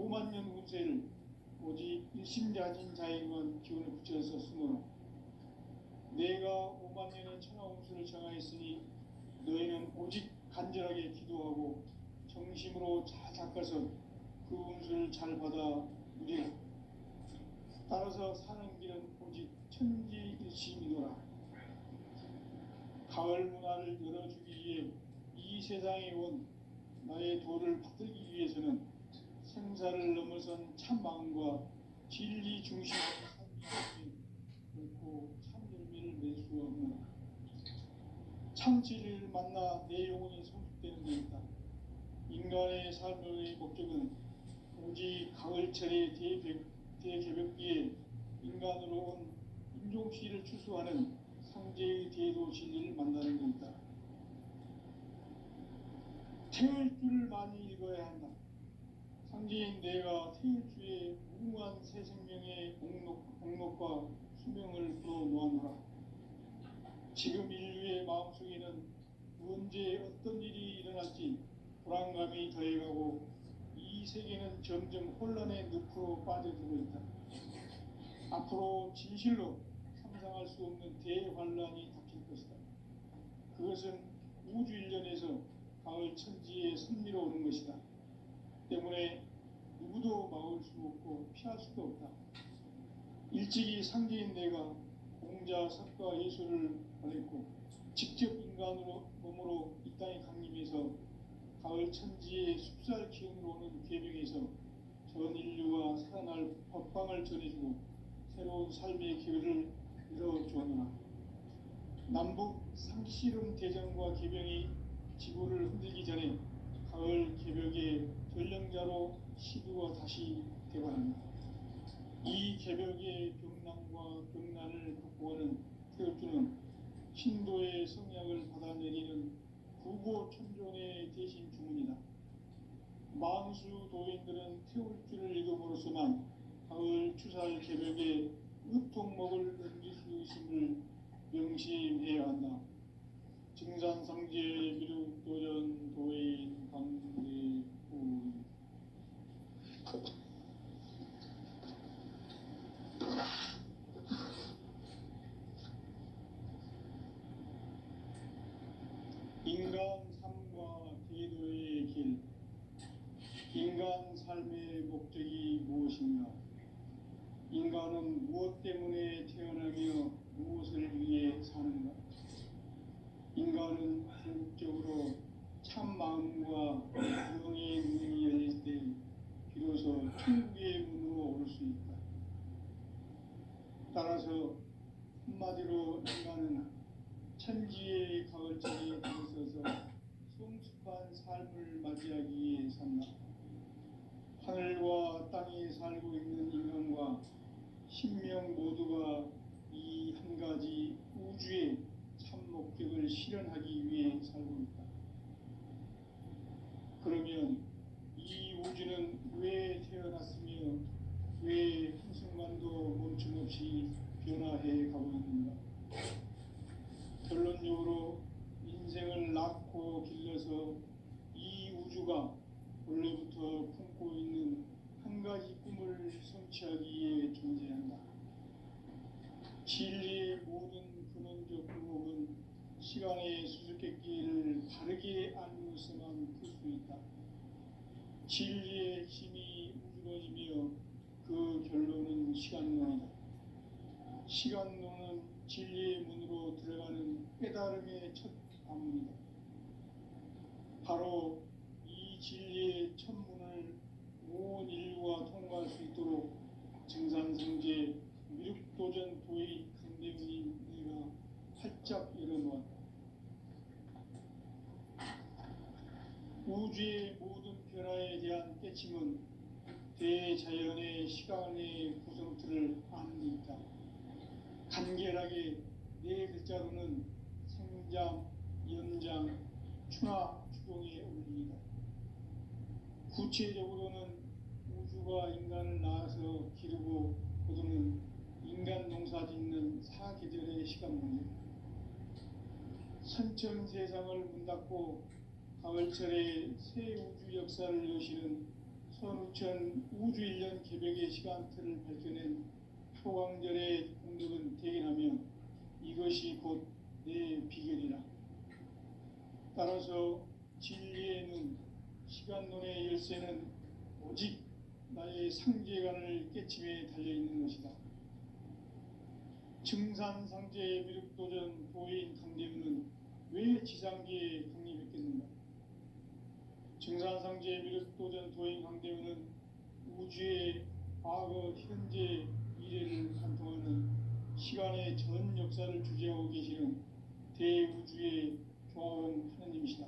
5만 년 운세를 오직 일심자진 자에게만 기운을 붙여서 쓰노라. 내가 5만 년의 천하 운수를 정하였으니 너희는 오직 간절하게 기도하고 정심으로 잘 닦아서 그 운수를 잘 받아 누리라. 따라서 사는 길은 오직 천지일심이노라. 가을 문화를 열어주기 위해 이 세상에 온 나의 도를 받들기 위해서는 생사를 넘어선 참 마음과 진리 중심의 삶이 결코 참 열매를 맺을 수가 없노라. 참 진리를 만나 내 영혼이 성숙되는 데 있다. 인간의 삶의 목적은 오직 가을철의 대개벽기에 인간으로 온 인종시를 추수하는 상제의 대도 진리를 만나는 데 있다. 태을 줄을 많이 읽어야 한다. 상제인 내가 태을주에 무궁한 새 생명의 목록과 수명을 풀어놓았노라. 지금 인류의 마음속에는 언제 어떤 일이 일어날지 불안감이 더해가고 이 세계는 점점 혼란의 늪으로 빠져들고 있다. 앞으로 진실로 상상할 수 없는 대환란이 닥칠 것이다. 그것은 우주 일련에서 가을 천지에 선미로 오는 것이다. 때문에 누구도 막을 수 없고 피할 수도 없다. 일찍이 상제인 내가 공자, 석가, 예수를 보냈고 직접 인간으로 몸으로 이 땅에 강림해서 가을 천지의 숲살 기운으로 오는 계명에서 전 인류가 살아날 법방을 전해주고 새로운 삶의 기회를 열어주었노라. 남북 상씨름 대전과 계병이 지구를 흔들기 전에 가을 개벽의 전령자로 시두가 다시 되관합니다. 이 개벽의 병난과 병난을 극복하는 태엽주는 신도의 성약을 받아내리는 구고천존의 대신 주문이다. 만수 도인들은 태울주를 읽음으로써만 가을 추살 개벽의 의통목을 넘길 수 있음을 명심해야 한다. 증산상제 미륵도전 도인 강대우인 인간 삶과 대도의 길. 인간 삶의 목적이 무엇인가? 인간은 무엇 때문에 태어나며 무엇을 위해 사는가? 인간은 궁극적으로 참 마음과 영의 문이 열릴 때 비로소 천국의 문으로 오를 수 있다. 따라서 한마디로 인간은 천지의 가을철에 들어서서 성숙한 삶을 맞이하기 위해 산다. 하늘과 땅에 살고 있는 인간과 신명 모두가 이 한 가지 우주의 참 목적을 실현하기 위해 살고 있다. 그러면 이 우주는 왜 태어났으며 왜 한순간도 멈춤없이 변화해 가고 있는가? 결론적으로 인생을 낳고 길러서 이 우주가 원래부터 품고 있는 한 가지 꿈을 성취하기 위해 존재한다. 진리의 모든 근원적 구목은 시간의 수수께끼를 바르게 알면서만 풀 수 있다. 진리의 힘이 우주러지며 그 결론은 시간론이다. 시간론은 진리의 문으로 들어가는 깨달음의 첫 관문이다. 바로 이 진리의 첫 문을 온 인류가 통과할 수 있도록 증산성제 미륵도전 도의 강대우인 내가 활짝 열어놓았다. 우주의 모든 변화에 대한 깨침은 대자연의 시간의 구성틀을 아는 데 있다. 간결하게 네 글자로는 생장, 연장, 추나, 추동의 원리이다. 구체적으로는 우주가 인간을 낳아서 기르고 거두는 인간 농사 짓는 사계절의 시간문이다. 선천 세상을 문 닫고 가을철에 새 우주 역사를 여시는 선우천 우주일년 개벽의 시간틀을 밝혀낸 표광절의 공덕은 대견하며 이것이 곧 내 비결이라. 따라서 진리의 눈, 시간론의 열쇠는 오직 나의 상제관을 깨침에 달려있는 것이다. 증산상제의 미륵도전 도인 강대우는 왜 지상계에 강림했겠는가? 증산상제의 미륵도전 도인 강대우는 우주의 과거, 현재, 미래를 관통하는 시간의 전 역사를 주재하고 계시는 대우주의 조화원 하느님이시다.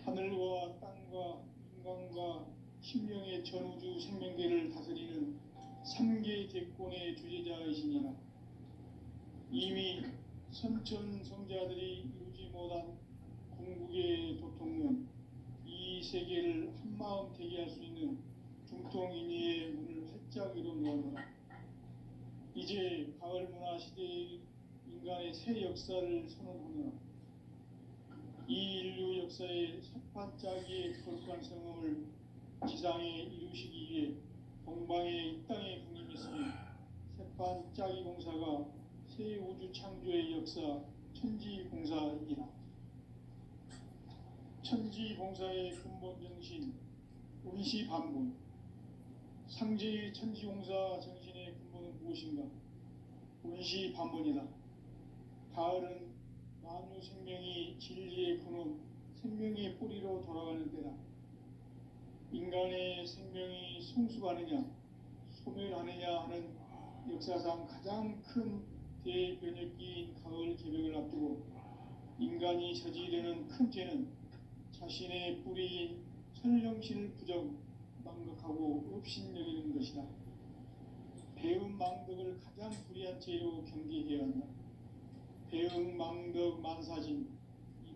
하늘과 땅과 인간과 심령의 전우주 생명계를 다스리는 삼계 대권의 주제자이시니라. 이미 선천성자들이 이루지 못한 궁극의 도통론, 이 세계를 한마음 되게 할 수 있는 중통인의의 문을 활짝 열어놓아노라. 이제 가을 문화 시대의 인간의 새 역사를 선언하노라. 이 인류 역사의 셋반짜기의 거룩한 성음을 지상에 이루시기 위해 동방의 이 땅에 강림했으며 셋반짜기 공사가 새 우주 창조의 역사 천지공사이라. 천지공사의 근본 정신 운시반본, 상제의 천지공사 정신의 근본은 무엇인가? 운시반본이다. 가을은 만유 생명이 진리의 근원, 생명의 뿌리로 돌아가는 때다. 인간의 생명이 성숙하느냐, 소멸하느냐 하는 역사상 가장 큰 대변혁기인 가을 개벽을 앞두고 인간이 저지르는 큰 죄는 자신의 뿌리인 설령신을 부정, 망각하고 업신여기는 것이다. 배음 망덕을 가장 불의한 죄로 경계해야 한다. 배음 망덕 만사진이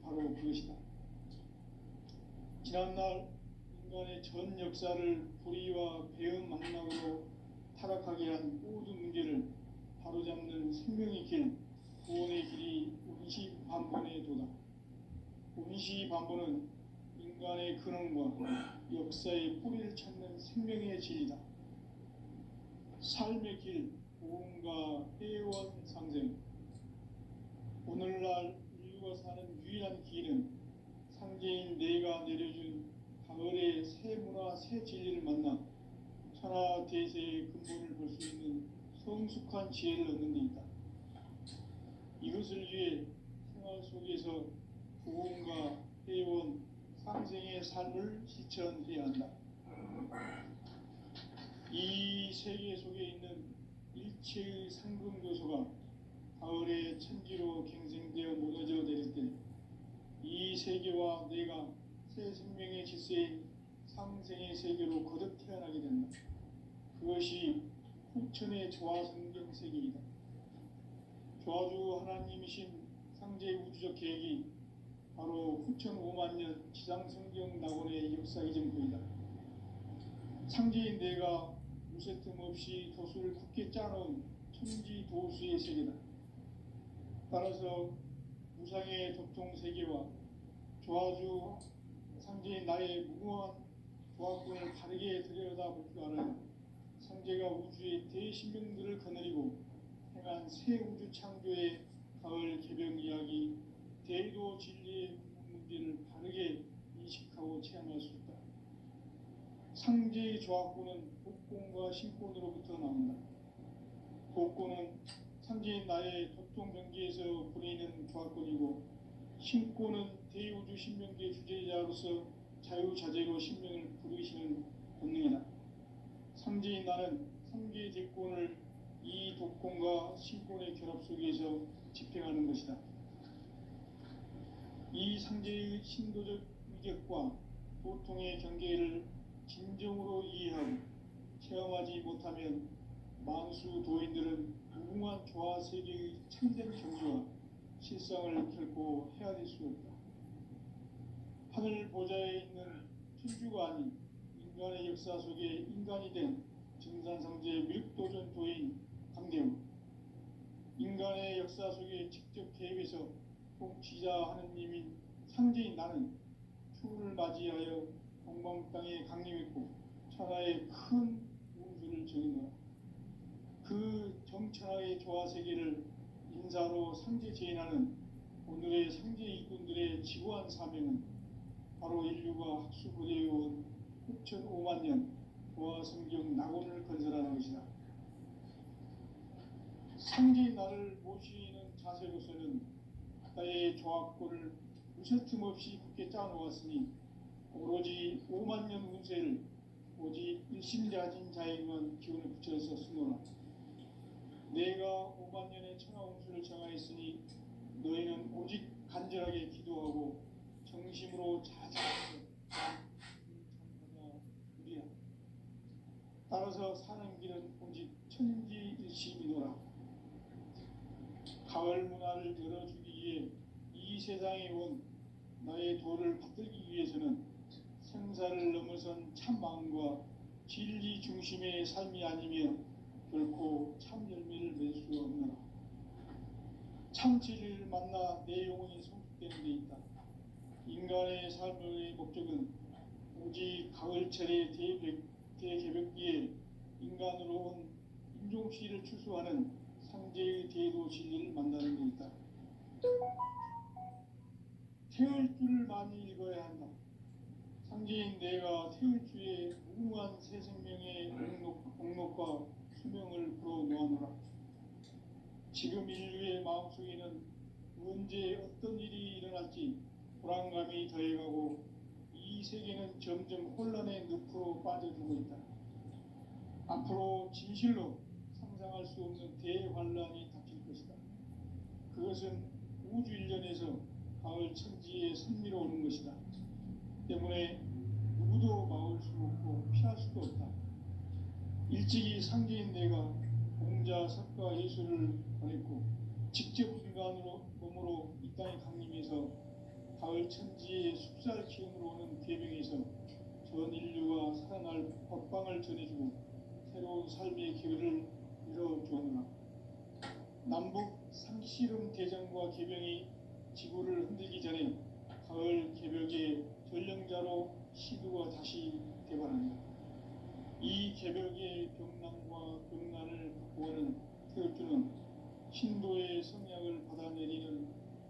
바로 그것이다. 지난날 인간의 전 역사를 불의와 배음 망락으로 타락하게 한 모든 문제를 바로잡는 생명의 길, 구원의 길이 운시반본의 도다. 운시반본은 인간의 근원과 역사의 뿌리를 찾는 생명의 진리다. 삶의 길, 보험과 회원 상생. 오늘날 인류가 사는 유일한 길은 상제인 내가 내려준 가을의 새 문화, 새 진리를 만나 천하 대세의 근본을 볼 수 있는 성숙한 지혜를 얻는 데 있다. 이것을 위해 생활 속에서 보험과 회원, 상생의 삶을 실천해야 한다. 이 세계 속에 있는 일체의 상금 요소가 가을의 천지로 갱생되어 무너져 내릴 때 이 세계와 내가 새 생명의 질서인 상생의 세계로 거듭 태어나게 된다. 그것이 후천의 조화성경 세계이다. 조화주 하나님이신 상제 우주적 계획이 바로 후천 5만년 지상성경 낙원의 역사의 전부이다. 상제인 내가 무쇠틈 없이 도수를 굳게 짜놓은 천지 도수의 세계다. 따라서 무상의 도통 세계와 조화주 상제인 나의 무모한 조합권을 바르게 들여다볼 줄 알아야 상제가 우주의 대신명들을 거느리고 행한 새 우주 창조의 가을 개벽 이야기, 대도 진리의 문제를 바르게 인식하고 체험할 수 있다. 상제의 조합권은 복권과 신권으로부터 나온다. 복권은 상제인 나의 도통 경계에서 보내는 조합권이고, 신권은 대우주 신명계 주제자로서 자유자재로 신명을 부르시는 본능이다. 상제인 나는 상계 대권을 이 독권과 신권의 결합 속에서 집행하는 것이다. 이 상제의 신도적 위격과 도통의 경계를 진정으로 이해하고 체험하지 못하면 만수 도인들은 무궁한 조화 세계의 참된 경지와 실상을 결코 헤아릴 수 없다. 하늘 보좌에 있는 천주가 아닌 인간의 역사 속에 인간이 된 증산상제 미륵도전 도인 강대우, 인간의 역사 속에 직접 개입해서 통치자 하느님인 상제인 나는 추후를 맞이하여 동방 땅에 강림했고 천하의 큰 우주를 정의노라. 그 정천하의 조화세계를 인사로 상제 제인하는 오늘의 상제 일꾼들의 지구한 사명은 바로 인류가 학수고대해온 6,5만 년 조화성경 낙원을 건설하는 것이다. 상제의 나를 모시는 자세로서는 나의 조합권을 무쇠틈 없이 굳게 짜놓았으니 오로지 5만 년 운세를 오직 일심자진 자에게만 기운을 붙여서 쓰노라. 내가 5만 년의 천하운수를 정하였으니 너희는 오직 간절하게 기도하고 정심으로 자제하며 우리야. 따라서 사는 길은 오직 천지일심이노라. 가을 문화를 열어주기 위해 이 세상에 온 나의 도를 받들기 위해서는 생사를 넘어선 참 마음과 진리 중심의 삶이 아니면 결코 참 열매를 맺을 수 없노라. 참 진리를 만나 내 영혼이 성숙되는 데 있다. 인간의 삶의 목적은 오직 가을철의 대개벽기에 인간으로 온 인종시를 추수하는 상제의 대도 진리를 만나는 데 있다. 태을 줄을 많이 읽어야 한다. 상제인 내가 태을 주에 무궁한 새 생명의 공록과 수명을 불어놓아노라. 지금 인류의 마음속에는 언제 어떤 일이 일어날지 불안감이 더해가고 이 세계는 점점 혼란의 늪으로 빠져들고 있다. 앞으로 진실로 상상할 수 없는 대환란이 닥칠 것이다. 그것은 우주 일련에서 가을 천지의 선미로 오는 것이다. 때문에 누구도 막을 수 없고 피할 수도 없다. 일찍이 상제인 내가 공자, 석가, 예수를 보냈고 직접 인간으로 몸으로 이 땅에 강림해서 가을 천지의 숲살 기운으로 오는 괴명에서 전 인류가 살아날 법방을 전해주고 새로운 삶의 기회를 이뤄주었노라. 남북 상씨름 대전과 개병이 지구를 흔들기 전에 가을 개벽의 전령자로 시두가 다시 대발한다. 이 개벽의 병난과 병난을 바꾸어는 태울주는 신도의 성약을 받아내리는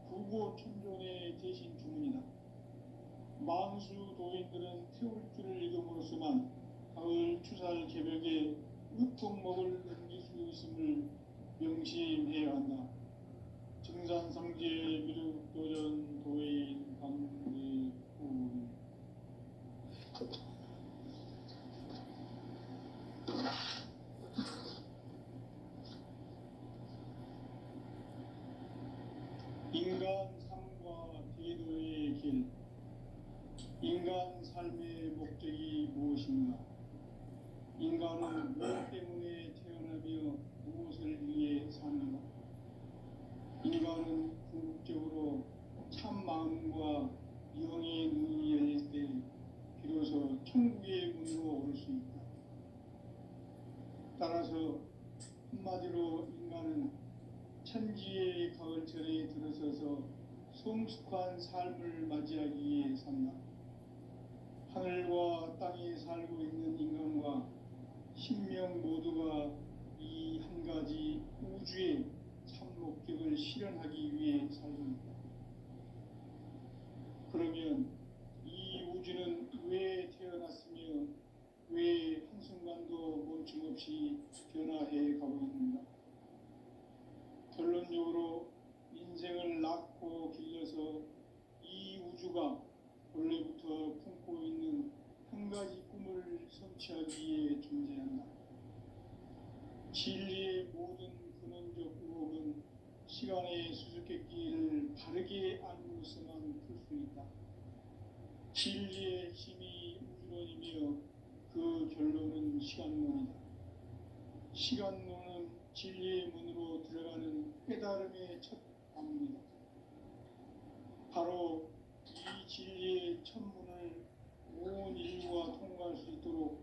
구고천존의 대신 주문이다. 만수 도인들은 태울주를 읽음으로써만 가을 추살 개벽의 으통목을 넘길 수 있음을 명심해야 한다. 증산상제 미륵도전 도인 강대훈. 인간 삶과 대도의 길. 인간 삶의 목적이 무엇인가? 인간은 무엇 때문에 태어나며 무엇을 위해 사는가? 인간은 궁극적으로 참 마음과 영의 눈이 열릴 때 비로소 천국의 문으로 오를 수 있다. 따라서 한마디로 인간은 천지의 가을철에 들어서서 성숙한 삶을 맞이하기 위해 산다. 하늘과 땅에 살고 있는 인간과 신명 모두가 이 한 가지 우주의 참 목적을 실현하기 위해 살고 있다. 그러면 이 우주는 왜 태어났으며 왜 한순간도 멈춤없이 변화해 가고 있는가? 결론적으로 인생을 낳고 길러서 이 우주가 원래부터 품고 있는 한 가지 꿈을 성취하기 위해 존재한다. 진리의 모든 근원적 의혹은 시간의 수수께끼를 바르게 알고서만 풀 수 있다. 진리의 힘이 우주론이며 그 결론은 시간론이다. 시간론은 진리의 문으로 들어가는 깨달음의 첫 방문이다. 바로 이 진리의 첫 문을 온 인류가 통과할 수 있도록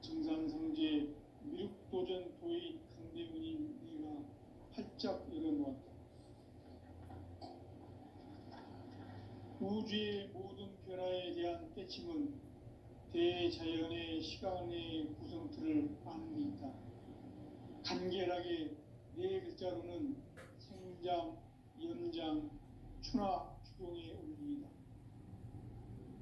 증산성제 미륵도전 도의 강대훈인 네가 활짝 열어놓았다. 우주의 모든 변화에 대한 깨침은 자연의 시간의 구성틀을 아는 데 있다. 간결하게 네 글자로는 생장, 연장, 추나 추동에 올립니다.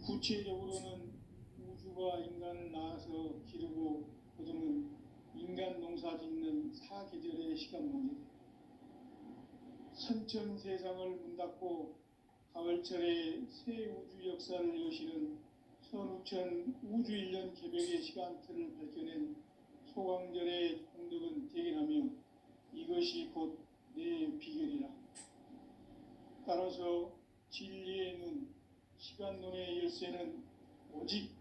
구체적으로는 우주가 인간을 낳아서 기르고 거두는 인간 농사 짓는 사계절의 시간 문제, 선천 세상을 문 닫고 가을철에 새 우주 역사를 여시는 선우천 우주일년 개벽의 시간틀을 밝혀낸 소강절의 공덕은 대견하며 이것이 곧 내 비결이라. 따라서 진리의 눈, 시간론의 열쇠는 오직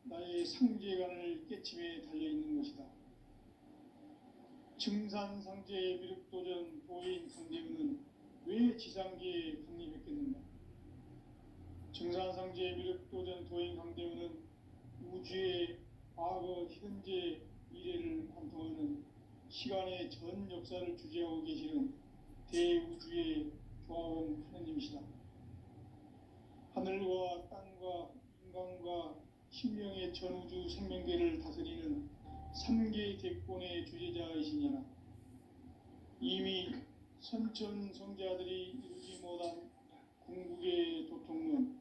나의 상제관을 깨침에 달려있는 것이다. 증산상제의 미륵도전 도인 강대우는 왜 지상계에 강림했겠는가? 증산상제의 미륵도전 도인 강대우는 우주의 과거, 현재, 미래를 관통하는 시간의 전 역사를 주재하고 계시는 대우주의 조화원 하느님이시다. 하늘과 땅과 인간과 신명의 전우주 생명계를 다스리는 3개 대권의 주제자이시니라. 이미 선천 성자들이 이루지 못한 궁극의 도통론,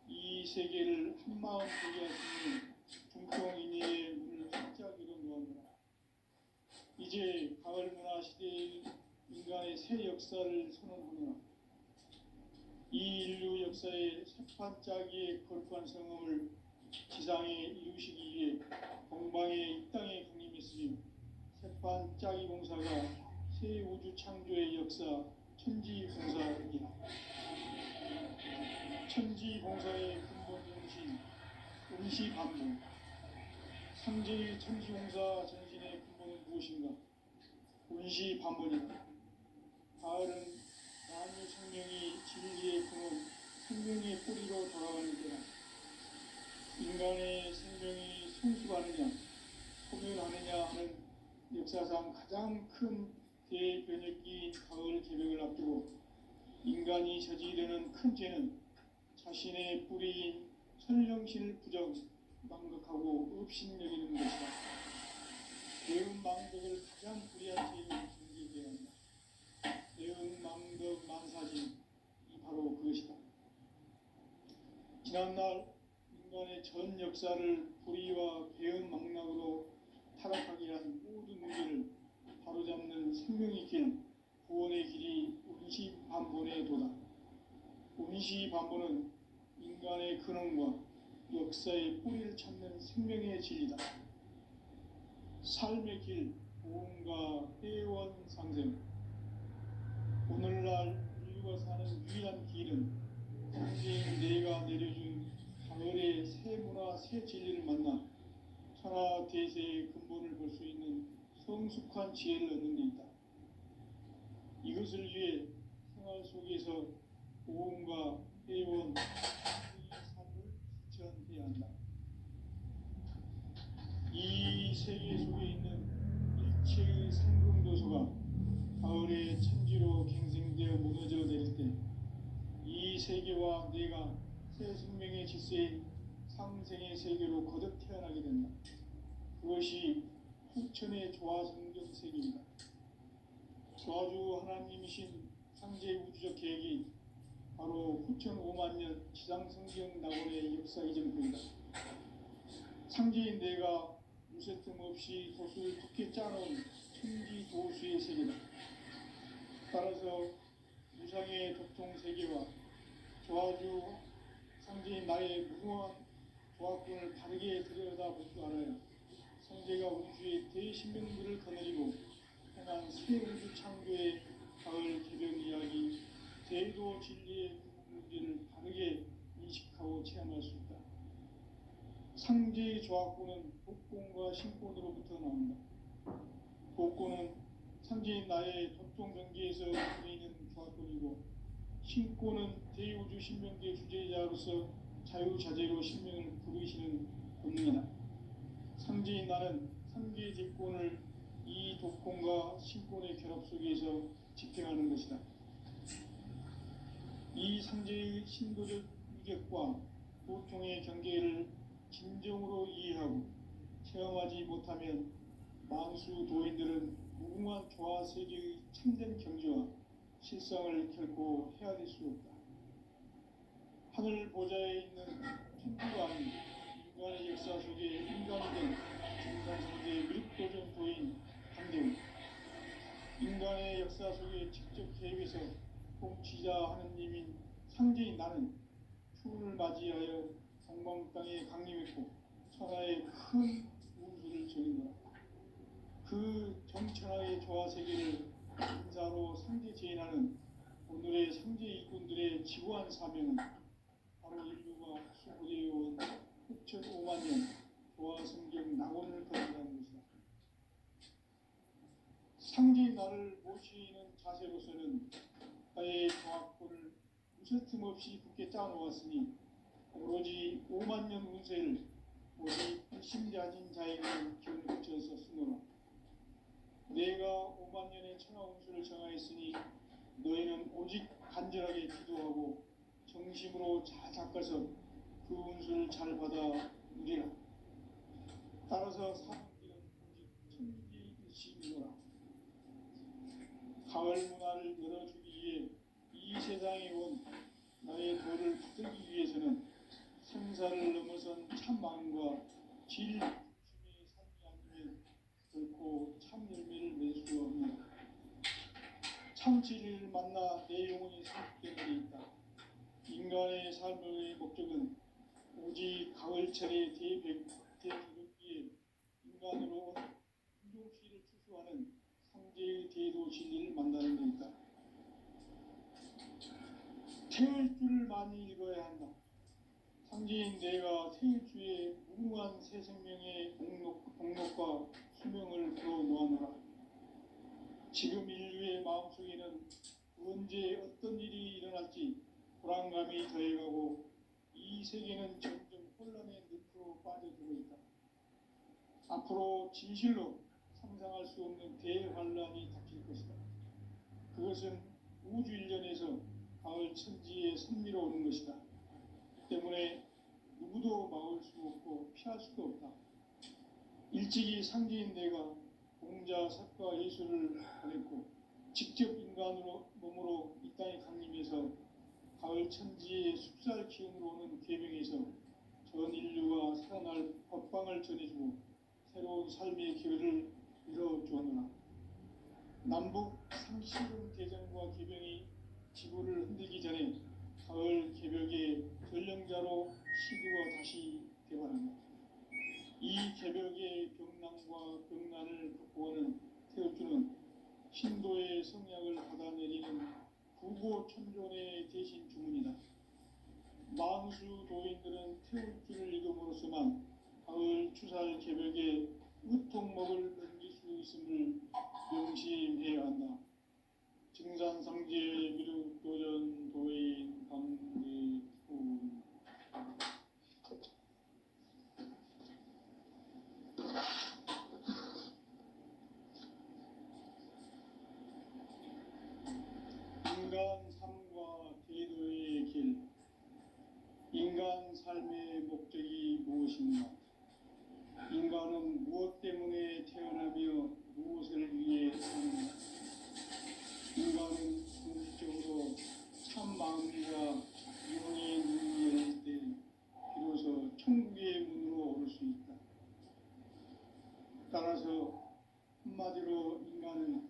이 세계를 한마음 되게 할 수 있는 중통인의의 문을 활짝 열어놓았노라. 이제 가을 문화 시대의 인간의 새 역사를 선언하노라. 이 인류 역사의 새판짜기의 거룩한 성음을 지상에 이루시기 위해 동방의 이 땅에 강림했으며 새판짜기 공사가 새 우주 창조의 역사 천지공사이다. 천지공사의 근본 정신 음시반복. 상제의 천지공사 전신의 근본은 무엇인가? 운시반복이다. 가을은 만유 생명이 진리의 근원, 생명의 뿌리로 돌아가는 때라. 인간의 생명이 성숙하느냐, 소멸하느냐 하는 역사상 가장 큰 대변혁기인 가을 개벽을 앞두고 인간이 저지르는 큰 죄는 자신의 뿌리인 설령신을 부정, 망각하고 업신여기는 것이다. 대운망덕을 가장 불의한 죄로 정죄해야 한다. 대운망덕 만사진, 이 바로 그것이다. 지난날 인간의 전 역사를 불의와 배은망락으로 타락하게 한 모든 문제를 바로잡는 생명의 길, 구원의 길이 운시반본의 도다. 운시반본은 인간의 근원과 역사의 뿌리를 찾는 생명의 진리다. 삶의 길, 보험과 해원상생. 오늘날 인류가 사는 유일한 길은 상제인 내가 내려준 가을의 새 문화, 새 진리를 만나 천하 대세의 근본을 볼 수 있는 성숙한 지혜를 얻는 데 있다. 이것을 위해 생활 속에서 보험과 해원, 삶을 실천해야 한다. 이 세계 속에 있는 일체의 상금도서가 가을의 천지로 갱생되어 무너져 내릴 때 이 세계와 내가 새 생명의 질서인 상생의 세계로 거듭 태어나게 된다. 그것이 후천의 조화성경 세계입니다. 조화주 하나님이신 상제 우주적 계획이 바로 후천 5만 년 지상성경 낙원의 역사 이전표이다. 상제인 내가 무쇠 틈 없이 도수를 두께 짜놓은 천지 도수의 세계다. 따라서 무상의 도통 세계와 조화주 상제인 나의 무궁한 조합군을 바르게 들여다볼 줄 알아야 상제가 우주의 대신명들을 거느리고 행한 새 우주 창조의 가을 개벽 이야기, 대도 진리의 문제를 바르게 인식하고 체험할 수 있다. 상제의 조합군은 복권과 신권으로부터 나온다. 복권은 상제인 나의 도통 경계에서 보이는 조합군이고, 신권은 대우주 신명계 주제자로서 자유자재로 신명을 부르시는 본능이다. 상제인 나는 3개 제권을 이 독권과 신권의 결합 속에서 집행하는 것이다. 이 상제의 신도적 위격과 보통의 경계를 진정으로 이해하고 체험하지 못하면 만수 도인들은 무궁한 조화 세계의 참된 경지와 실상을 결코 헤아릴 수 없다. 하늘 보좌에 있는 천주가 아닌 인간의 역사 속에 인간이 된 증산성제 미륵도전 도인 한대훈, 인간의 역사 속에 직접 개입해서 통치자 하느님인 상제인 나는 추운을 맞이하여 성방 땅에 강림했고 천하의 큰 운수를 전했노라. 그 정천하의 조화 세계를 인사로 상제 제인하는 오늘의 상제 일꾼들의 지구한 사명은 바로 인류가 수고되어 온 6,5만 년 조화 성경 낙원을 건설하는 것이다. 상제의 나를 모시는 자세로서는 나의 조화권을 무쇠틈 없이 굳게 짜놓았으니 오로지 5만 년 운세를 오직 불심자진 자에게 견고쳐서 쓰노라. 내가 5만 년의 천하 운수를 정하였으니 너희는 오직 간절하게 기도하고 정심으로 잘 닦아서 그 운수를 잘 받아 누리라. 따라서 사는 길은 오직 천지 일심이노라. 가을 문화를 열어주기 위해 이 세상에 온 나의 도를 붙들기 위해서는 생사를 넘어선 참 마음과 질 중심의 삶이 아니면 결코 참 열매를 맺을 수 없는 참 진리를 만나 내 영혼이 성숙되는 데 있다. 인간의 삶의 목적은 오직 가을철의 대개벽기에 인간으로 온 인종시를 추수하는 상제의 대도 진리를 만나는 데 있다. 태일 줄을 많이 읽어야 한다. 상제인 내가 태일주의 무궁한 새 생명의 공록과 수명을 불어놓아노라. 지금 인류의 마음속에는 언제 어떤 일이 일어날지 불안감이 더해가고 이 세계는 점점 혼란의 늪으로 빠져들고 있다. 앞으로 진실로 상상할 수 없는 대환란이 닥칠 것이다. 그것은 우주 일련에서 가을 천지의 선미로 오는 것이다. 때문에 누구도 막을 수 없고 피할 수도 없다. 일찍이 상제인 내가 공자, 석가, 예수를 보냈고 직접 인간으로 몸으로 이 땅에 강림해서 가을 천지의 숲살 기운으로 오는 계명에서 전 인류가 살아날 법방을 전해주고 새로운 삶의 기회를 이뤄주었노라. 남북 상시군 대전과 개병이 지구를 흔들기 전에 가을 개벽의 전령자로 시구가 다시 되어간다. 이 개벽의 병난과 병난을 극복하는 태우주는 신도의 성약을 받아내리는 구고천존의 대신 주문이다. 만수 도인들은 태우주를 읽음으로써만 가을 추살 개벽의 으통목을 넘길 수 있음을 명심해야 한다. 증산상제 미륵도전 도인 강제훈 인간 삶과 대도의 길. 인간 삶의 목적이 무엇인가? 인간은 무엇 때문에 태어나며 무엇을 위해 사는가? 인간은 궁극적으로 참 마음과 영의 눈이 열릴 때 비로소 천국의 문으로 오를 수 있다. 따라서 한마디로 인간은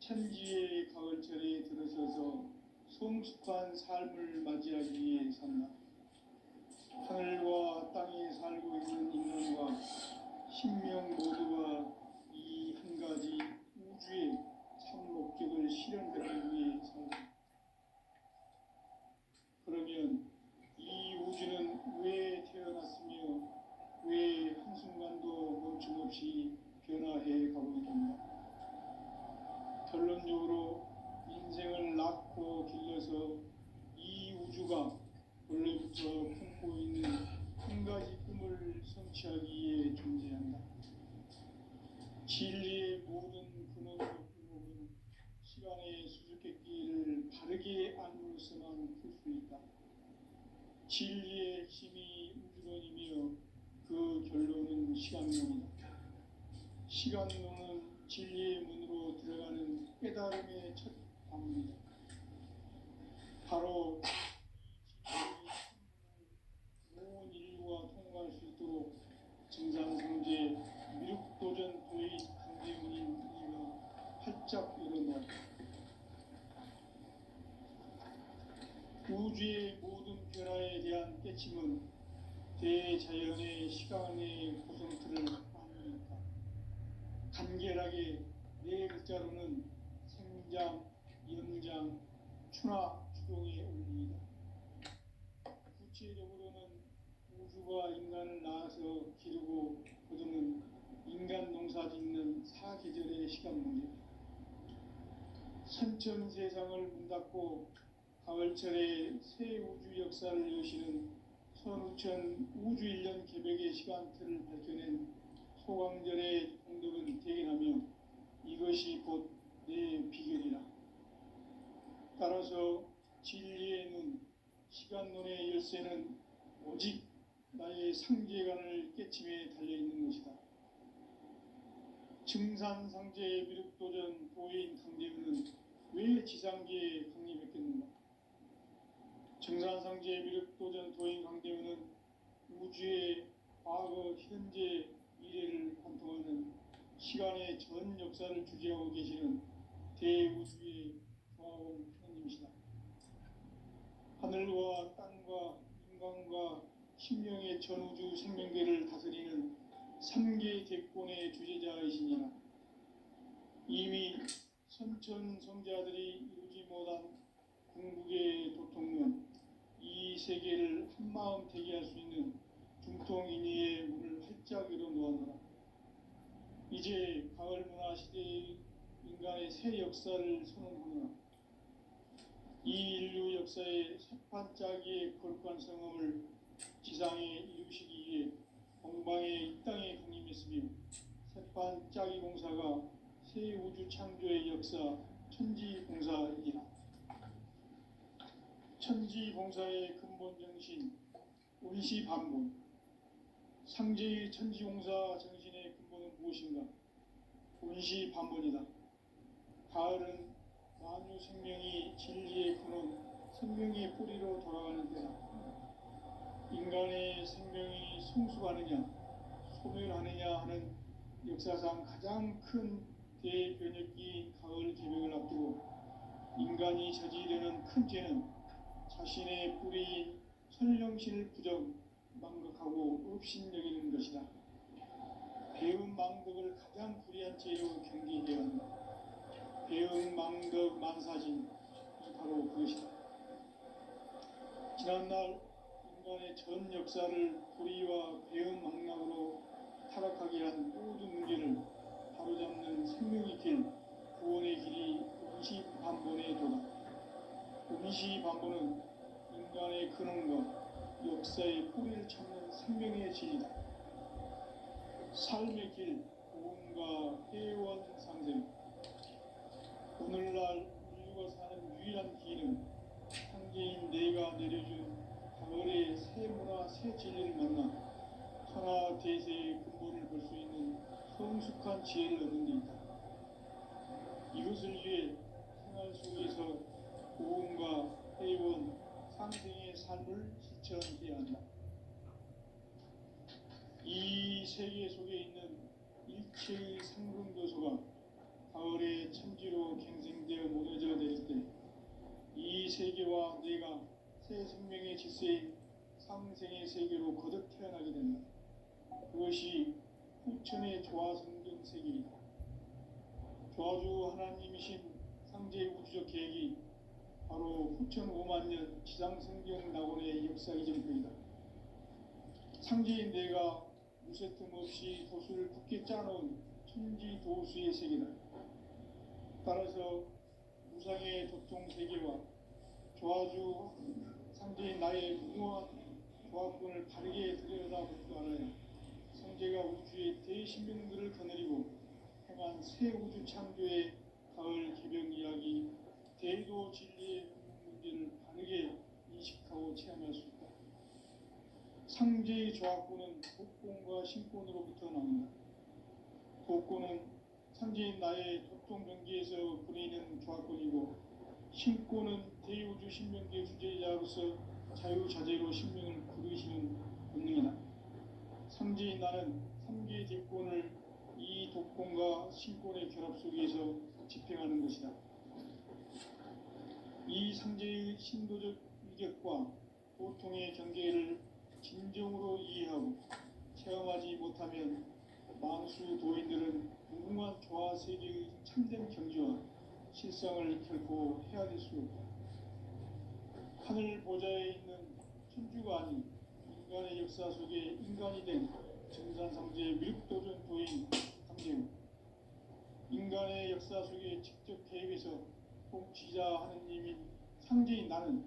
천지의 가을철에 들어서서 성숙한 삶을 맞이하기 위해 산다. 하늘과 땅에 살고 있는 인간과 신명 모두가 이 한 가지 우주의 참 목적을 실현하기 위해 산다. 그러면 이 우주는 왜 태어났으며 왜 한순간도 멈춤없이 변화해 가고 있는가? 결론적으로 인생을 낳고 길러서 이 우주가 원래부터 품고 있는 한 가지 꿈을 성취하기 위해 존재한다. 진리의 모든 근원과 의목은 시간의 수수께끼를 바르게 안으로서만 풀 수 있다. 진리의 핵심이 우주론이며 시간론이다. 시간론은 진리의 문으로 들어가는 깨달음의 첫 방문이다. 바로 온 인류가 통과할 수 있도록 증산성제 미륵도전 도의 강대문인 이가 활짝 열어놓았다. 우주의 모든 변화에 대한 깨침은 대자연의 시간의 구성틀을 나누었다. 간결하게 네 글자로는 생장, 연장, 추나 추동의 원리이다. 구체적으로는 우주가 인간을 낳아서 기르고 거두는 인간 농사 짓는 사계절의 시간 문제다. 선천 세상을 문 닫고 가을철에 새 우주 역사를 여시는 선우천 우주 1년 개백의 시간틀을 밝혀낸 소강절의 공덕은 대견하며 이것이 곧 내 비결이라. 따라서 진리의 눈, 시간론의 열쇠는 오직 나의 상제관을 깨침에 달려있는 것이다. 증산상제의 미륵도전 도인 강대문은 왜 지상계에 강림했겠는가? 증산상제의 미륵도전 도인 강대문은 우주의 과거, 현재, 미래를 관통하는 시간의 전 역사를 주재하고 계시는 대우주의 조화원 하나님이시다. 하늘과 땅과 인간과 신명의 전우주 생명계를 다스리는 3개 객본의 주제자이시니라. 이미 선천성자들이 이루지 못한 궁극의 도통론, 이 세계를 한마음 되게 할 수 있는 중통인의의 문을 활짝 열어놓았노라. 이제 가을문화 시대의 인간의 새 역사를 선언하노라. 이 인류 역사의 새판짜기의 거룩한 성음을 지상에 이루시기 위해 동방에 이 땅에 강림했으며 새판짜기 공사가 새 우주 창조의 역사 천지공사이라. 천지공사의 근본 정신 운시반본. 상제의 천지공사 정신의 근본은 무엇인가? 운시반본이다. 가을은 만유 생명이 진리의 근원, 생명의 뿌리로 돌아가는 때다. 인간의 생명이 성숙하느냐, 소멸하느냐 하는 역사상 가장 큰 대변혁기인 가을 개벽을 앞두고 인간이 저지르는 큰 죄는 자신의 뿌리인 선령신을 부정, 망각하고 업신여기는 것이다. 배운 망덕을 가장 불의한 죄로 경계해야 한다. 배운 망덕 만사진, 바로 그것이다. 지난날 인간의 전 역사를 불의와 배은 망락으로 타락하게 한 모든 문제를 바로잡는 생명의 길, 구원의 길이 운시반본의 도다. 운시반본은 인간의 근원과 역사의 뿌리를 찾는 생명의 진리다. 삶의 길, 구원과 회원 상생. 오늘날 인류가 사는 유일한 길은 상제인 내가 내려준 가을의 새 문화, 새 진리를 만나 천하 대세의 근본을 볼 수 있는 성숙한 지혜를 얻는 데 있다. 이것을 위해 생활 속에서 구원과 회원, 상생의 삶을 실천해야 한다. 이 세계 속에 있는 일체의 상승교소가 가을의 천지로 갱생되어 무너져 내릴 때 이 세계와 내가 새 생명의 질서인 상생의 세계로 거듭 태어나게 된다. 그것이 후천의 조화성경 세계이다. 조화주 하나님이신 상제의 우주적 계획이 바로 후천 5만 년 지상성경 낙원의 역사 이전표이다. 상제인 내가 무쇠 틈 없이 도수를 굳게 짜놓은 천지도수의 세계다. 따라서 무상의 도통 세계와 조화주 상제인 나의 무모한 조합권을 바르게 들여다볼 줄 알아야 상제가 우주의 대신명들을 거느리고 행한 새 우주 창조의 가을 개벽 이야기, 대도 진리의 문제를 바르게 인식하고 체험할 수 있다. 상제의 조합구는 독곤과 신곤으로부터 나온다. 독곤은 상제인 나의 독종병기에서 부리는 조합권이고, 신곤은 대우주 신명기의 주제자로서 자유자재로 신명을 부르시는 본능이다. 상제인 나는 삼계의 대권을 이 독곤과 신곤의 결합 속에서 집행하는 것이다. 이 상제의 신도적 위격과 보통의 경계를 진정으로 이해하고 체험하지 못하면 만수 도인들은 무궁한 조화 세계의 참된 경지와 실상을 결코 헤아릴 수 없다. 하늘 보좌에 있는 천주가 아닌 인간의 역사 속에 인간이 된 증산상제의 미륵도전 도인 강재우, 인간의 역사 속에 직접 개입해서 통치자 하느님인 상제인 나는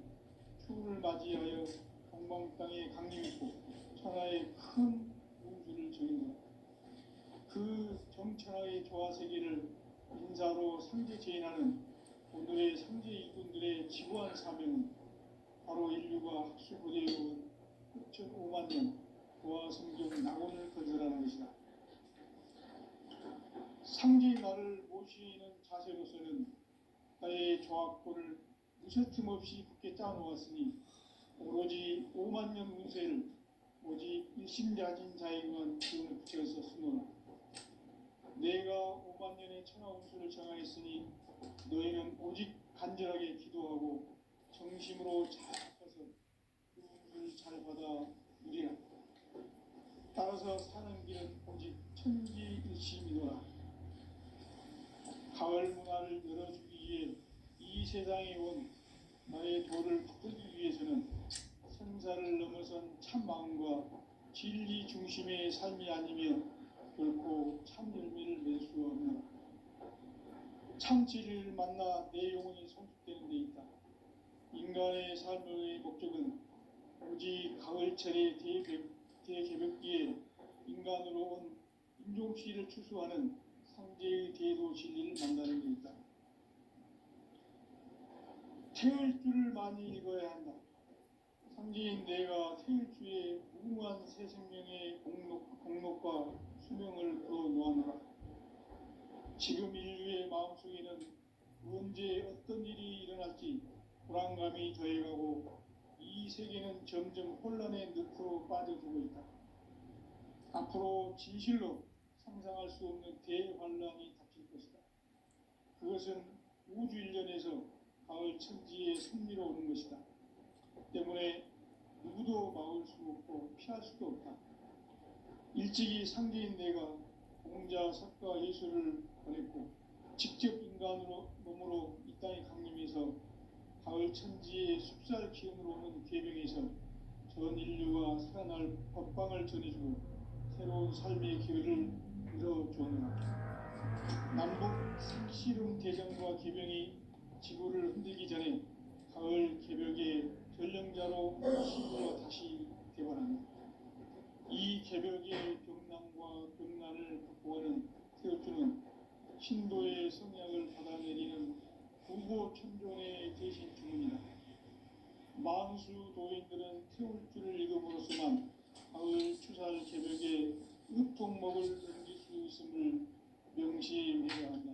추후를 맞이하여 동방 땅에 강림했고 천하의 큰 운수를 정인다. 그 정천하의 조화 세계를 인사로 상제 제인하는 오늘의 상제 일꾼들의 지구한 사명은 바로 인류가 학수고대해온 6,500만 년 고아 성경 낙원을 건설하는 것이다. 상제의 나를 모시는 자세로서는 나의 조합권을 무쇠틈 없이 굳게 짜놓았으니 오로지 5만 년 운세를 오직 일심야진 자에게만 기운을 붙여서 쓰노라. 내가 5만 년의 천하 운수를 정하였으니 너희는 오직 간절하게 기도하고 정심으로 잘 써서 그 운수를 잘 받아 누리라. 따라서 사는 길은 오직 천지일심이노라. 가을 문화를 열어주기 위해 이 세상에 온 나의 도를 붙들기 위해서는 생사를 넘어선 참 마음과 진리 중심의 삶이 아니면 결코 참 열매를 낼 수 없는 참 진리를 만나 내 영혼이 성숙되는 데 있다. 인간의 삶의 목적은 오직 가을철의 대개벽기에 인간으로 온 인종씨를 추수하는 상제의 대도 진리를 만나는 데 있다. 태을 줄을 많이 읽어야 한다. 상제인 내가 태일주의 무궁한 새 생명의 공록과 수명을 불어놓아노라. 지금 인류의 마음속에는 언제 어떤 일이 일어날지 불안감이 더해가고 이 세계는 점점 혼란의 늪으로 빠져들고 있다. 앞으로 진실로 상상할 수 없는 대환란이 닥칠 것이다. 그것은 우주 일련에서 가을 천지의 승리로 오는 것이다. 때문에 누구도 막을 수 없고 피할 수도 없다. 일찍이 상제인 내가 공자, 석가, 예수를 보냈고 직접 인간으로 몸으로 이 땅에 강림해서 가을 천지의 숲살 기운으로 오는 계명에서 전 인류가 살아날 법방을 전해주고 새로운 삶의 기회를 열어주었노라. 남북 상씨름 대전과 계병이 지구를 흔들기 전에 가을 개벽의 전령자로 시구가 다시 개발한다. 이 개벽의 병난과 병난을 극복하는 태우주는 신도의 성약을 받아내리는 구고 천존의 대신 주문이다. 만수 도인들은 태울주를 읽음으로써만 가을 추살 개벽의 읍통목을 넘길 수 있음을 명심해야 한다.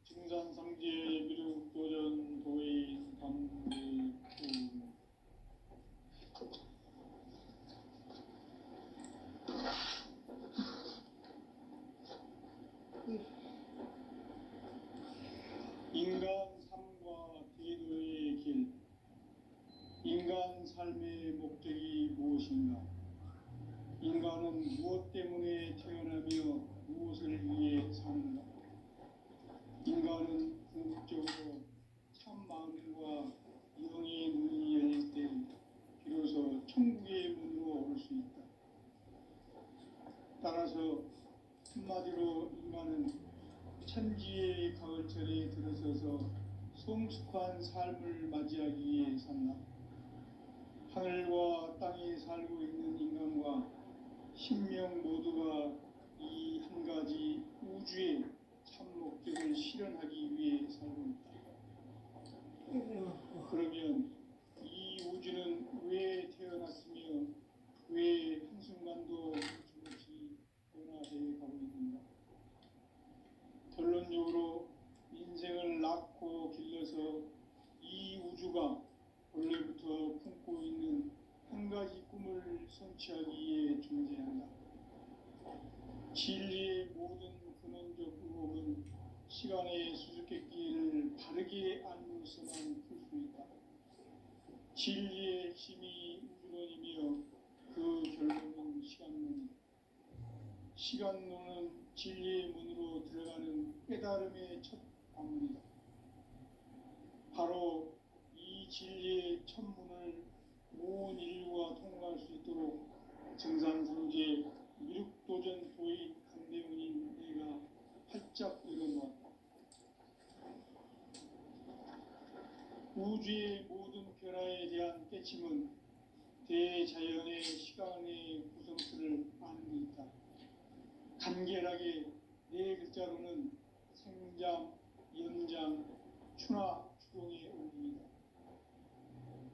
증산상제 미륵도전 도인 강대구 인간 삶과 대도의 길. 인간 삶의 목적이 무엇인가? 인간은 무엇 때문에 태어나며 무엇을 위해 사는가? 인간은 궁극적으로 참 마음과 영의 문이 열릴 때 비로소 천국의 문으로 오를 수 있다. 따라서 한마디로 인간은 천지의 가을철에 들어서서 성숙한 삶을 맞이하기 위해 산다. 하늘과 땅에 살고 있는 인간과 신명 모두가 이 한 가지 우주의 참 목적을 실현하기 위해 살고 있다. 그러면 이 우주는 왜 태어났으며 성취하기에 존재한다. 진리의 모든 근원적 의혹은 시간의 수수께끼를 바르게 알므로서만 풀 수 있다. 진리의 핵심이 우주론이며 그 결론은 시간론이다. 시간론은 진리의 문으로 들어가는 깨달음의 첫 방문이다. 바로 이 진리의 첫 문을 온 인류가 통과할 수 있도록 증산성제 미륵도전 도인 강대문인 내가 활짝 열어놓았다. 우주의 모든 변화에 대한 깨침은 대자연의 시간의 구성틀을 아는 데 있다. 간결하게 네 글자로는 생장, 연장, 추나 추동의 원리이다.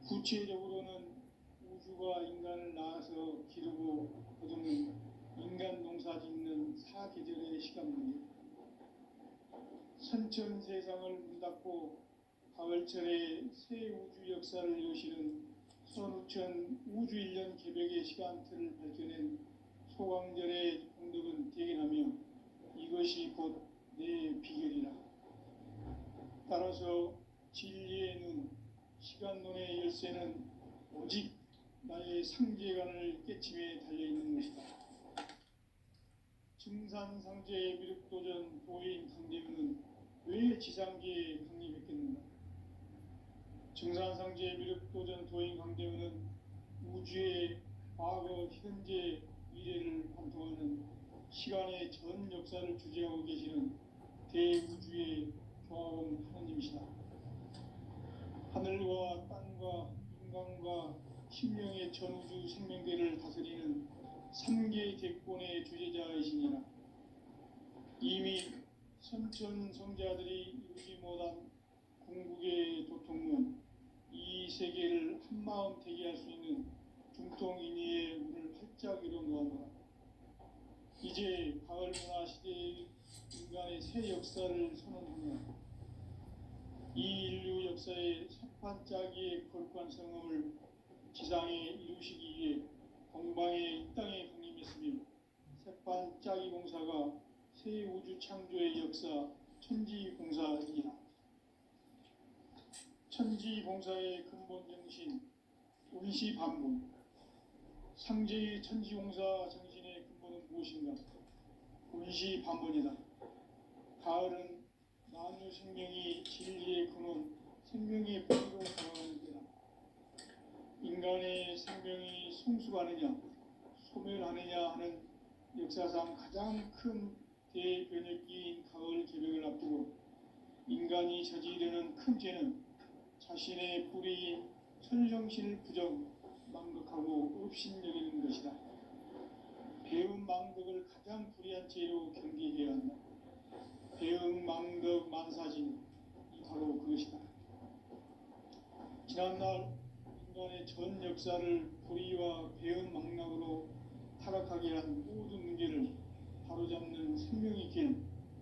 구체적으로는 우주가 인간을 낳아서 기르고 거두는 인간 농사 짓는 사계절의 시간문이다. 선천 세상을 문 닫고 가을철에 새 우주 역사를 여시는 선우천 우주 1년 개벽의 시간틀을 밝혀낸 소강절의 공덕은 대견하며 이것이 곧 내 비결이라. 따라서 진리의 눈, 시간론의 열쇠는 오직 나의 상제관을 깨침에 달려있는 것이다. 증산상제의 미륵도전 도인 강대문은 왜 지상계에 강림했겠는가? 증산상제의 미륵도전 도인 강대문은 우주의 과거, 현재, 미래를 관통하는 시간의 전 역사를 주재하고 계시는 대우주의 교황 하느님이시다. 하늘과 땅과 인간과 신명의 전우주 생명계를 다스리는 3계 대권의 주재자이시니라. 이미 선천성자들이 이루지 못한 궁극의 도통은 이 세계를 한마음 되게 할 수 있는 중통인의의 문을 활짝 열어놓았노라. 이제 가을 문화 시대의 인간의 새 역사를 선언하며 이 인류 역사의 새판짜기의 거룩한 성음을 지상에 이루시기 위해 동방의 이 땅에 강림했으며 새판짜기 공사가 새 우주 창조의 역사 천지봉사이라. 천지봉사의 근본 정신 운시반문. 상제의 천지봉사 정신의 근본은 무엇인가? 운시반문이다. 가을은 만유 생명이 진리의 근원, 생명의 뿌리로 돌아가는 때다. 인간의 생명이 성숙하느냐, 소멸하느냐 하는 역사상 가장 큰 대변혁기인 가을 개벽을 앞두고 인간이 저지르는 큰 죄는 자신의 뿌리인 설정신을 부정, 망덕하고 업신여기는 것이다. 배운 망덕을 가장 불의한 죄로 경계해야 한다. 배응 망덕 만사진이 바로 그것이다. 지난날 인간의 전 역사를 불의와 배응 망락으로 타락하게 한 모든 문제를 바로잡는 생명의 길,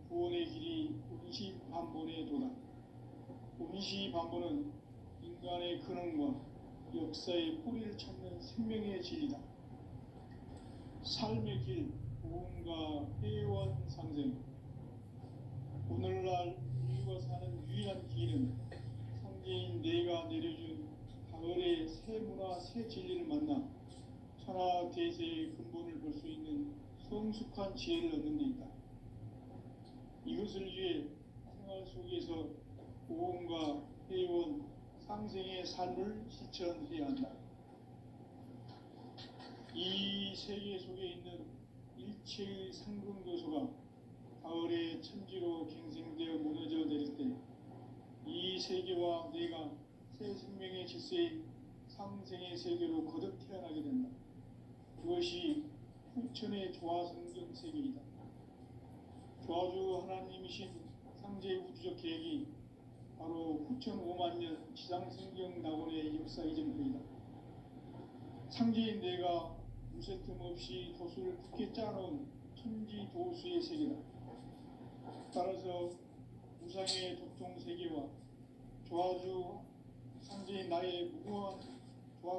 구원의 길이 운시반본의 도다. 운시반본은 인간의 근원과 역사의 뿌리를 찾는 생명의 진리다. 삶의 길, 구원과 회원 상생. 오늘날 인류가 사는 유일한 길은 상제인 내가 내려준 가을의 새 문화, 새 진리를 만나 천하 대세의 근본을 볼 수 있는 성숙한 지혜를 얻는 데 있다. 이것을 위해 생활 속에서 구원과 회원, 상생의 삶을 실천해야 한다. 이 세계 속에 있는 일체의 상근교소가 가을의 천지로 갱생되어 무너져 내릴 때 이 세계와 내가 새 생명의 질서인 상생의 세계로 거듭 태어나게 된다. 그것이 후천의 조화성경 세계이다. 조화주 하나님이신 상제의 우주적 계획이 바로 후천 5만 년 지상성경 낙원의 역사 이전부이다. 상제인 내가 무쇠 틈 없이 도수를 굳게 짜놓은 천지 도수의 세계다. 따라서 무상의 도통 세계와 조화주 상제인 나의 무궁한